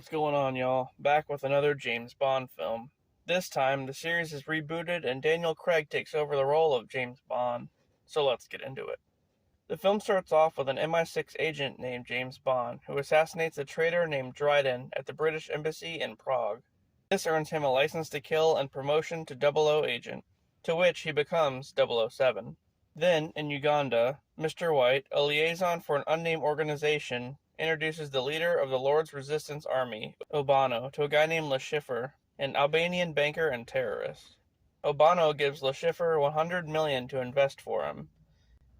What's going on, y'all? Back with another James Bond film. This time, the series is rebooted and Daniel Craig takes over the role of James Bond. So let's get into it. The film starts off with an MI6 agent named James Bond, who assassinates a traitor named Dryden at the British Embassy in Prague. This earns him a license to kill and promotion to 00 agent, to which he becomes 007. Then, in Uganda, Mr. White, a liaison for an unnamed organization, introduces the leader of the Lord's Resistance Army, Obanno, to a guy named Le Chiffre, an Albanian banker and terrorist. Obanno gives Le Chiffre 100 million to invest for him,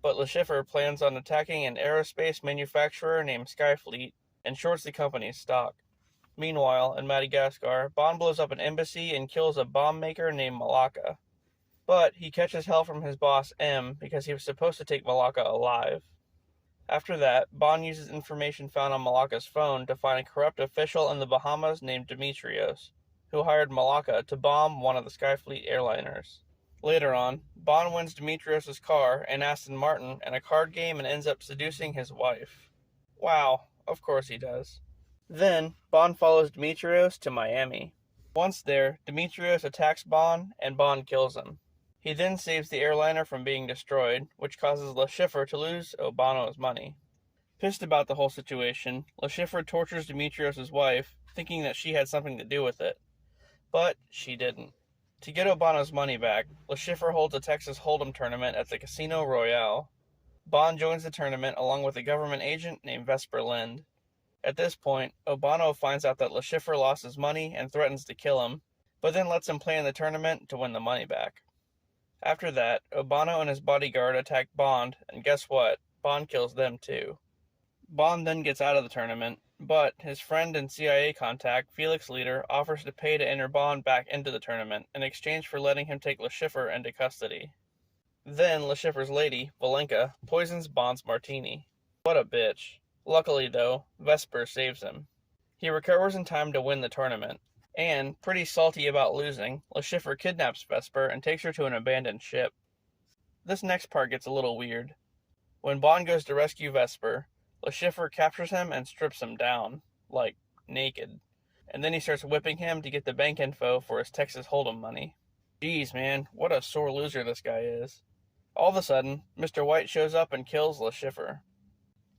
but Le Chiffre plans on attacking an aerospace manufacturer named Skyfleet and shorts the company's stock. Meanwhile, in Madagascar, Bond blows up an embassy and kills a bomb maker named Malacca. But he catches hell from his boss M because he was supposed to take Malacca alive. After that, Bond uses information found on Malacca's phone to find a corrupt official in the Bahamas named Demetrios, who hired Malacca to bomb one of the Skyfleet airliners. Later on, Bond wins Demetrios' car and Aston Martin in a card game and ends up seducing his wife. Wow, of course he does. Then, Bond follows Demetrios to Miami. Once there, Demetrios attacks Bond and Bond kills him. He then saves the airliner from being destroyed, which causes Le Chiffre to lose Obanno's money. Pissed about the whole situation, Le Chiffre tortures Demetrios' wife, thinking that she had something to do with it. But she didn't. To get Obanno's money back, Le Chiffre holds a Texas Hold'em tournament at the Casino Royale. Bond joins the tournament along with a government agent named Vesper Lynd. At this point, Obanno finds out that Le Chiffre lost his money and threatens to kill him, but then lets him play in the tournament to win the money back. After that, Obanno and his bodyguard attack Bond, and guess what? Bond kills them too. Bond then gets out of the tournament, but his friend and CIA contact, Felix Leiter, offers to pay to enter Bond back into the tournament in exchange for letting him take Le Chiffre into custody. Then Le Chiffre's lady, Valenka, poisons Bond's martini. What a bitch. Luckily though, Vesper saves him. He recovers in time to win the tournament. And, pretty salty about losing, Le Chiffre kidnaps Vesper and takes her to an abandoned ship. This next part gets a little weird. When Bond goes to rescue Vesper, Le Chiffre captures him and strips him down, like, naked. And then he starts whipping him to get the bank info for his Texas Hold'em money. Jeez, man, what a sore loser this guy is. All of a sudden, Mr. White shows up and kills Le Chiffre.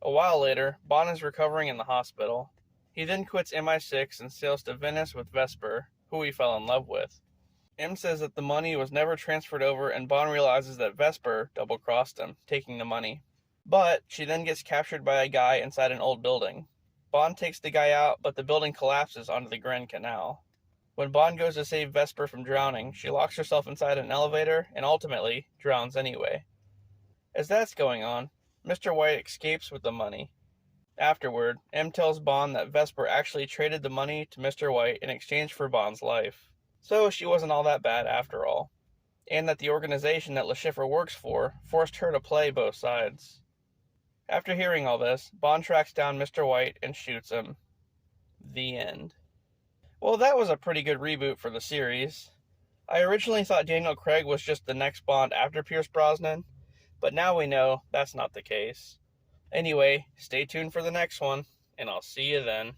A while later, Bond is recovering in the hospital. He then quits MI6 and sails to Venice with Vesper, who he fell in love with. M says that the money was never transferred over and Bond realizes that Vesper double-crossed him, taking the money. But she then gets captured by a guy inside an old building. Bond takes the guy out, but the building collapses onto the Grand Canal. When Bond goes to save Vesper from drowning, she locks herself inside an elevator and ultimately drowns anyway. As that's going on, Mr. White escapes with the money. Afterward, M tells Bond that Vesper actually traded the money to Mr. White in exchange for Bond's life. So she wasn't all that bad after all. And that the organization that Le Chiffre works for forced her to play both sides. After hearing all this, Bond tracks down Mr. White and shoots him. The end. Well, that was a pretty good reboot for the series. I originally thought Daniel Craig was just the next Bond after Pierce Brosnan, but now we know that's not the case. Anyway, stay tuned for the next one, and I'll see you then.